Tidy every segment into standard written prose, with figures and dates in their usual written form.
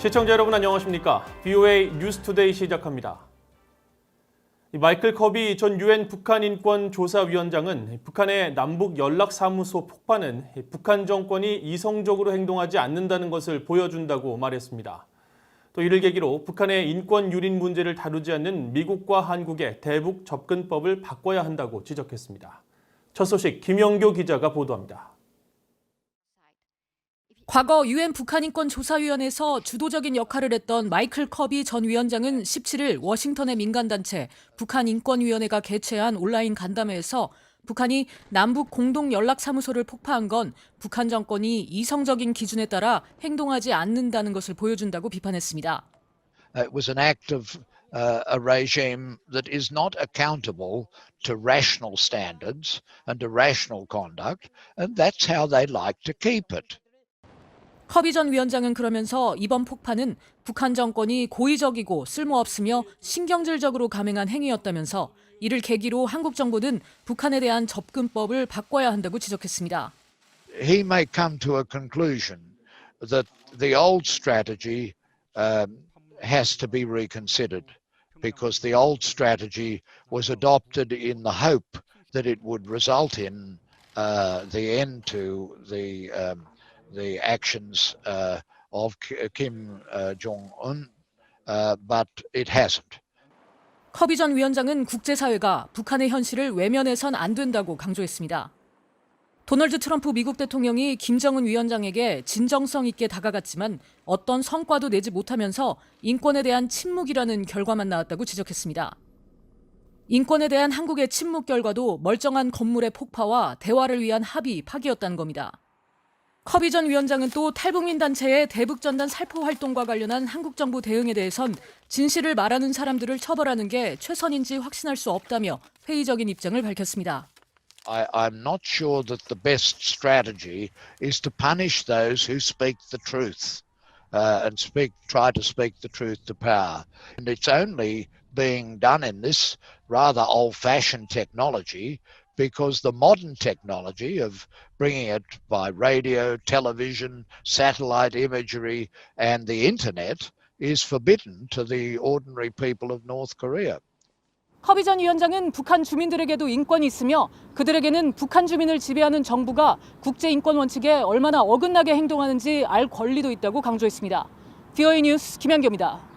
시청자 여러분 안녕하십니까? VOA 뉴스투데이 시작합니다. 마이클 커비 전 유엔 북한인권조사위원장은 북한의 남북 연락사무소 폭파는 북한 정권이 이성적으로 행동하지 않는다는 것을 보여준다고 말했습니다. 또 이를 계기로 북한의 인권 유린 문제를 다루지 않는 미국과 한국의 대북 접근법을 바꿔야 한다고 지적했습니다. 첫 소식 김영교 기자가 보도합니다. 과거 유엔 북한인권조사위원회에서 주도적인 역할을 했던 마이클 커비 전 위원장은 17일 워싱턴의 민간단체 북한인권위원회가 개최한 온라인 간담회에서 북한이 남북 공동연락사무소를 폭파한 건 북한 정권이 이성적인 기준에 따라 행동하지 않는다는 것을 보여준다고 비판했습니다. It was an act of a regime that is not accountable to rational standards and to rational conduct, and that's how they like to keep it. 커비 전 위원장은 그러면서 이번 폭파는 북한 정권이 고의적이고 쓸모없으며 신경질적으로 감행한 행위였다면서 이를 계기로 한국 정부는 북한에 대한 접근법을 바꿔야 한다고 지적했습니다. He may come to a conclusion that the old strategy has to be reconsidered because the old strategy was adopted in the hope that it would result in the end to the actions of Kim Jong-un, but it hasn't. 커비 전 위원장은 국제사회가 북한의 현실을 외면해선 안 된다고 강조했습니다. 도널드 트럼프 미국 대통령이 김정은 위원장에게 진정성 있게 다가갔지만 어떤 성과도 내지 못하면서 인권에 대한 침묵이라는 결과만 나왔다고 지적했습니다. 인권에 대한 한국의 침묵 결과도 멀쩡한 건물의 폭파와 대화를 위한 합의 파기였다는 겁니다. 커비 전 위원장은 또 탈북민 단체의 대북전단 살포 활동과 관련한 한국 정부 대응에 대해선 진실을 말하는 사람들을 처벌하는 게 최선인지 확신할 수 없다며 회의적인 입장을 밝혔습니다. I'm not sure that the best strategy is to punish those who speak the truth and try to speak the truth to power. And it's only being done in this rather old-fashioned technology because the modern technology of bringing it by radio, television, satellite imagery, and the internet is forbidden to the ordinary people of North Korea. 커비 전 위원장은 북한 주민들에게도 인권이 있으며 그들에게는 북한 주민을 지배하는 정부가 국제인권 원칙에 얼마나 어긋나게 행동하는지 알 권리도 있다고 강조했습니다. VOA 뉴스 김현교입니다.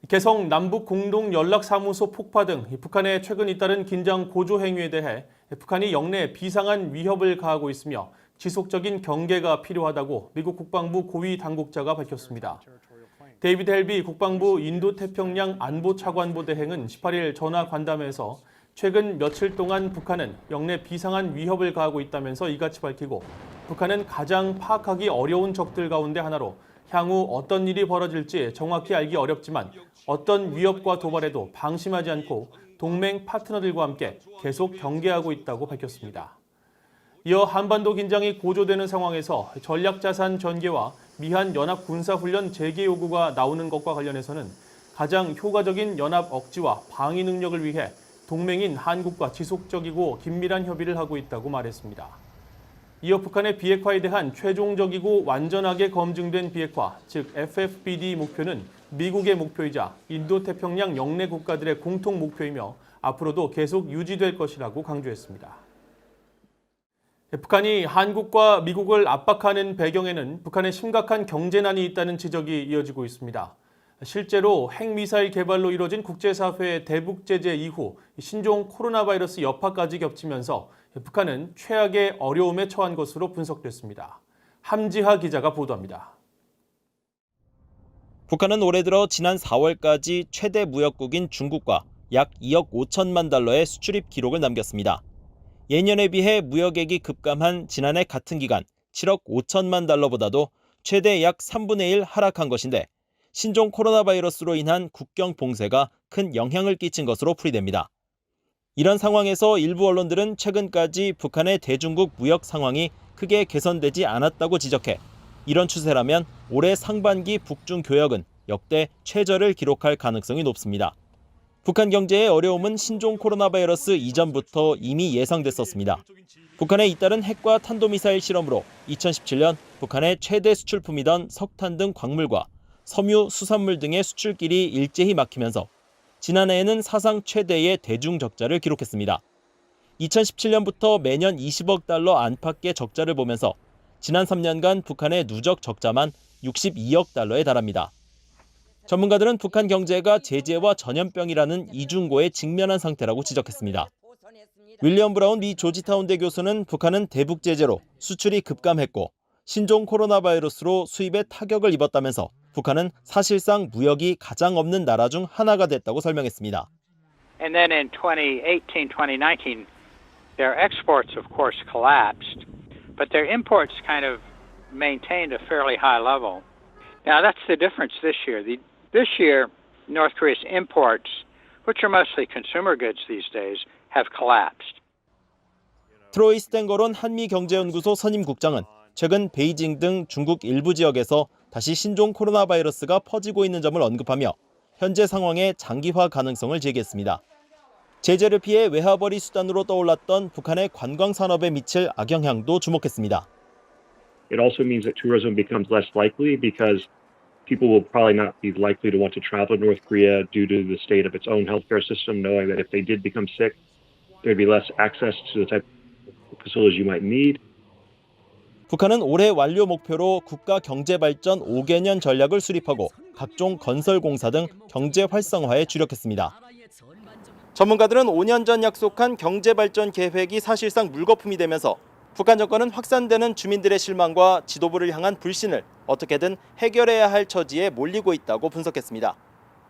개성 남북 공동연락사무소 폭파 등 북한의 최근 잇따른 긴장 고조 행위에 대해 북한이 영내 비상한 위협을 가하고 있으며 지속적인 경계가 필요하다고 미국 국방부 고위 당국자가 밝혔습니다. 데이비드 헬비 국방부 인도태평양 안보차관보 대행은 18일 전화 관담회에서 최근 며칠 동안 북한은 영내 비상한 위협을 가하고 있다면서 이같이 밝히고 북한은 가장 파악하기 어려운 적들 가운데 하나로 향후 어떤 일이 벌어질지 정확히 알기 어렵지만 어떤 위협과 도발에도 방심하지 않고 동맹 파트너들과 함께 계속 경계하고 있다고 밝혔습니다. 이어 한반도 긴장이 고조되는 상황에서 전략자산 전개와 미한 연합 군사훈련 재개 요구가 나오는 것과 관련해서는 가장 효과적인 연합 억지와 방위 능력을 위해 동맹인 한국과 지속적이고 긴밀한 협의를 하고 있다고 말했습니다. 이어 북한의 비핵화에 대한 최종적이고 완전하게 검증된 비핵화, 즉 FFBD 목표는 미국의 목표이자 인도태평양 영내 국가들의 공통 목표이며 앞으로도 계속 유지될 것이라고 강조했습니다. 북한이 한국과 미국을 압박하는 배경에는 북한의 심각한 경제난이 있다는 지적이 이어지고 있습니다. 실제로 핵미사일 개발로 이뤄진 국제사회의 대북 제재 이후 신종 코로나 바이러스 여파까지 겹치면서 북한은 최악의 어려움에 처한 것으로 분석됐습니다. 함지하 기자가 보도합니다. 북한은 올해 들어 지난 4월까지 최대 무역국인 중국과 약 2억 5천만 달러의 수출입 기록을 남겼습니다. 예년에 비해 무역액이 급감한 지난해 같은 기간 7억 5천만 달러보다도 최대 약 3분의 1 하락한 것인데 신종 코로나 바이러스로 인한 국경 봉쇄가 큰 영향을 끼친 것으로 풀이됩니다. 이런 상황에서 일부 언론들은 최근까지 북한의 대중국 무역 상황이 크게 개선되지 않았다고 지적해 이런 추세라면 올해 상반기 북중 교역은 역대 최저를 기록할 가능성이 높습니다. 북한 경제의 어려움은 신종 코로나 바이러스 이전부터 이미 예상됐었습니다. 북한의 잇따른 핵과 탄도미사일 실험으로 2017년 북한의 최대 수출품이던 석탄 등 광물과 섬유, 수산물 등의 수출길이 일제히 막히면서 지난해에는 사상 최대의 대중 적자를 기록했습니다. 2017년부터 매년 20억 달러 안팎의 적자를 보면서 지난 3년간 북한의 누적 적자만 62억 달러에 달합니다. 전문가들은 북한 경제가 제재와 전염병이라는 이중고에 직면한 상태라고 지적했습니다. 윌리엄 브라운 미 조지타운대 교수는 북한은 대북 제재로 수출이 급감했고 신종 코로나 바이러스로 수입에 타격을 입었다면서 북한은 사실상 무역이 가장 없는 나라 중 하나가 됐다고 설명했습니다. And then in 2018, 2019, their exports, of course, collapsed, but their imports kind of maintained a fairly high level. Now, that's the difference this year. This year, North Korea's imports, which are mostly consumer goods these days, have collapsed. 트로이 스탠거론 한미경제연구소 선임국장은 최근 베이징 등 중국 일부 지역에서 다시 신종 코로나 바이러스가 퍼지고 있는 점을 언급하며 현재 상황의 장기화 가능성을 제기했습니다. 제재를 피해 외화벌이 수단으로 떠올랐던 북한의 관광 산업에 미칠 악영향도 주목했습니다. It also means that tourism becomes less likely because people will probably not be likely to want to travel to North Korea due to the state of its own healthcare system, knowing that if they did become sick, there'd be less access to the type of facilities you might need. 북한은 올해 완료 목표로 국가 경제 발전 5개년 전략을 수립하고 각종 건설 공사 등 경제 활성화에 주력했습니다. 전문가들은 5년 전 약속한 경제 발전 계획이 사실상 물거품이 되면서 북한 정권은 확산되는 주민들의 실망과 지도부를 향한 불신을 어떻게든 해결해야 할 처지에 몰리고 있다고 분석했습니다.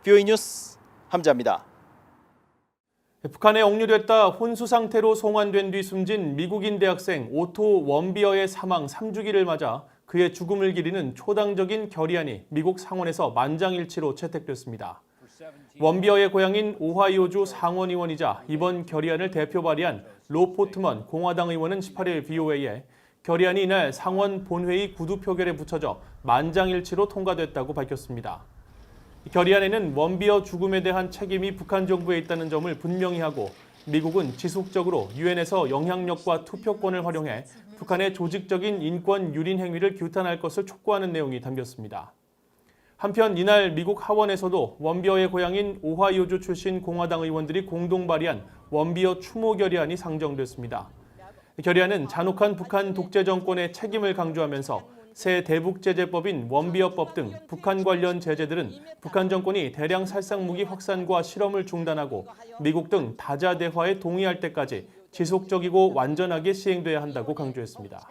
BOE 뉴스 함자입니다. 북한에 억류됐다 혼수 상태로 송환된 뒤 숨진 미국인 대학생 오토 원비어의 사망 3주기를 맞아 그의 죽음을 기리는 초당적인 결의안이 미국 상원에서 만장일치로 채택됐습니다. 원비어의 고향인 오하이오주 상원의원이자 이번 결의안을 대표 발의한 로 포트먼 공화당 의원은 18일 VOA에 결의안이 이날 상원 본회의 구두 표결에 붙여져 만장일치로 통과됐다고 밝혔습니다. 결의안에는 원비어 죽음에 대한 책임이 북한 정부에 있다는 점을 분명히 하고 미국은 지속적으로 유엔에서 영향력과 투표권을 활용해 북한의 조직적인 인권 유린 행위를 규탄할 것을 촉구하는 내용이 담겼습니다. 한편 이날 미국 하원에서도 원비어의 고향인 오하이오주 출신 공화당 의원들이 공동 발의한 원비어 추모 결의안이 상정됐습니다. 결의안은 잔혹한 북한 독재 정권의 책임을 강조하면서 새 대북제재법인 원비어법 등 북한 관련 제재들은 북한 정권이 대량 살상무기 확산과 실험을 중단하고 미국 등 다자대화에 동의할 때까지 지속적이고 완전하게 시행돼야 한다고 강조했습니다.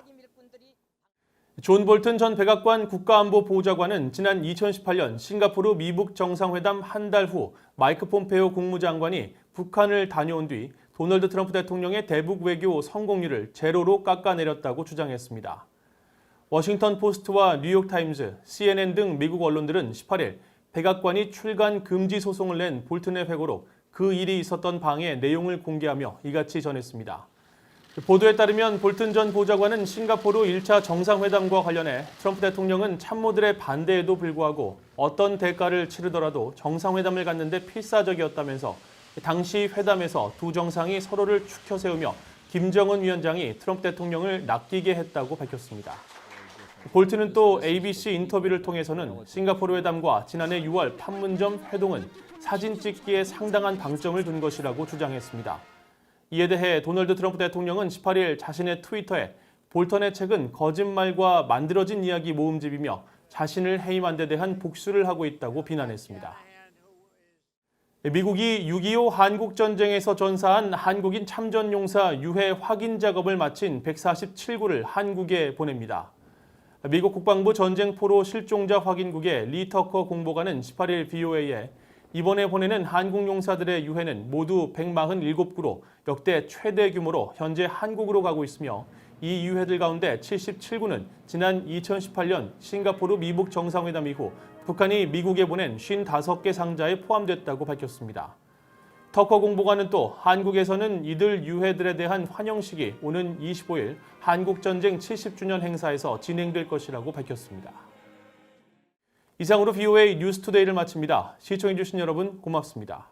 존 볼튼 전 백악관 국가안보보좌관은 지난 2018년 싱가포르 미북 정상회담 한 달 후 마이크 폼페오 국무장관이 북한을 다녀온 뒤 도널드 트럼프 대통령의 대북 외교 성공률을 제로로 깎아내렸다고 주장했습니다. 워싱턴 포스트와 뉴욕타임즈, CNN 등 미국 언론들은 18일 백악관이 출간 금지 소송을 낸 볼튼의 회고로 그 일이 있었던 방의 내용을 공개하며 이같이 전했습니다. 보도에 따르면 볼튼 전 보좌관은 싱가포르 1차 정상회담과 관련해 트럼프 대통령은 참모들의 반대에도 불구하고 어떤 대가를 치르더라도 정상회담을 갖는데 필사적이었다면서 당시 회담에서 두 정상이 서로를 추켜 세우며 김정은 위원장이 트럼프 대통령을 낚이게 했다고 밝혔습니다. 볼튼은 또 ABC 인터뷰를 통해서는 싱가포르 회담과 지난해 6월 판문점 회동은 사진 찍기에 상당한 방점을 둔 것이라고 주장했습니다. 이에 대해 도널드 트럼프 대통령은 18일 자신의 트위터에 볼턴의 책은 거짓말과 만들어진 이야기 모음집이며 자신을 해임한 데 대한 복수를 하고 있다고 비난했습니다. 미국이 6.25 한국전쟁에서 전사한 한국인 참전용사 유해 확인 작업을 마친 147구를 한국에 보냅니다. 미국 국방부 전쟁포로 실종자 확인국의 리 터커 공보관은 18일 VOA에 이번에 보내는 한국 용사들의 유해는 모두 147구로 역대 최대 규모로 현재 한국으로 가고 있으며 이 유해들 가운데 77구는 지난 2018년 싱가포르 미북 정상회담 이후 북한이 미국에 보낸 55개 상자에 포함됐다고 밝혔습니다. 터커 공보관은 또 한국에서는 이들 유해들에 대한 환영식이 오는 25일 한국전쟁 70주년 행사에서 진행될 것이라고 밝혔습니다. 이상으로 VOA 뉴스투데이를 마칩니다. 시청해주신 여러분 고맙습니다.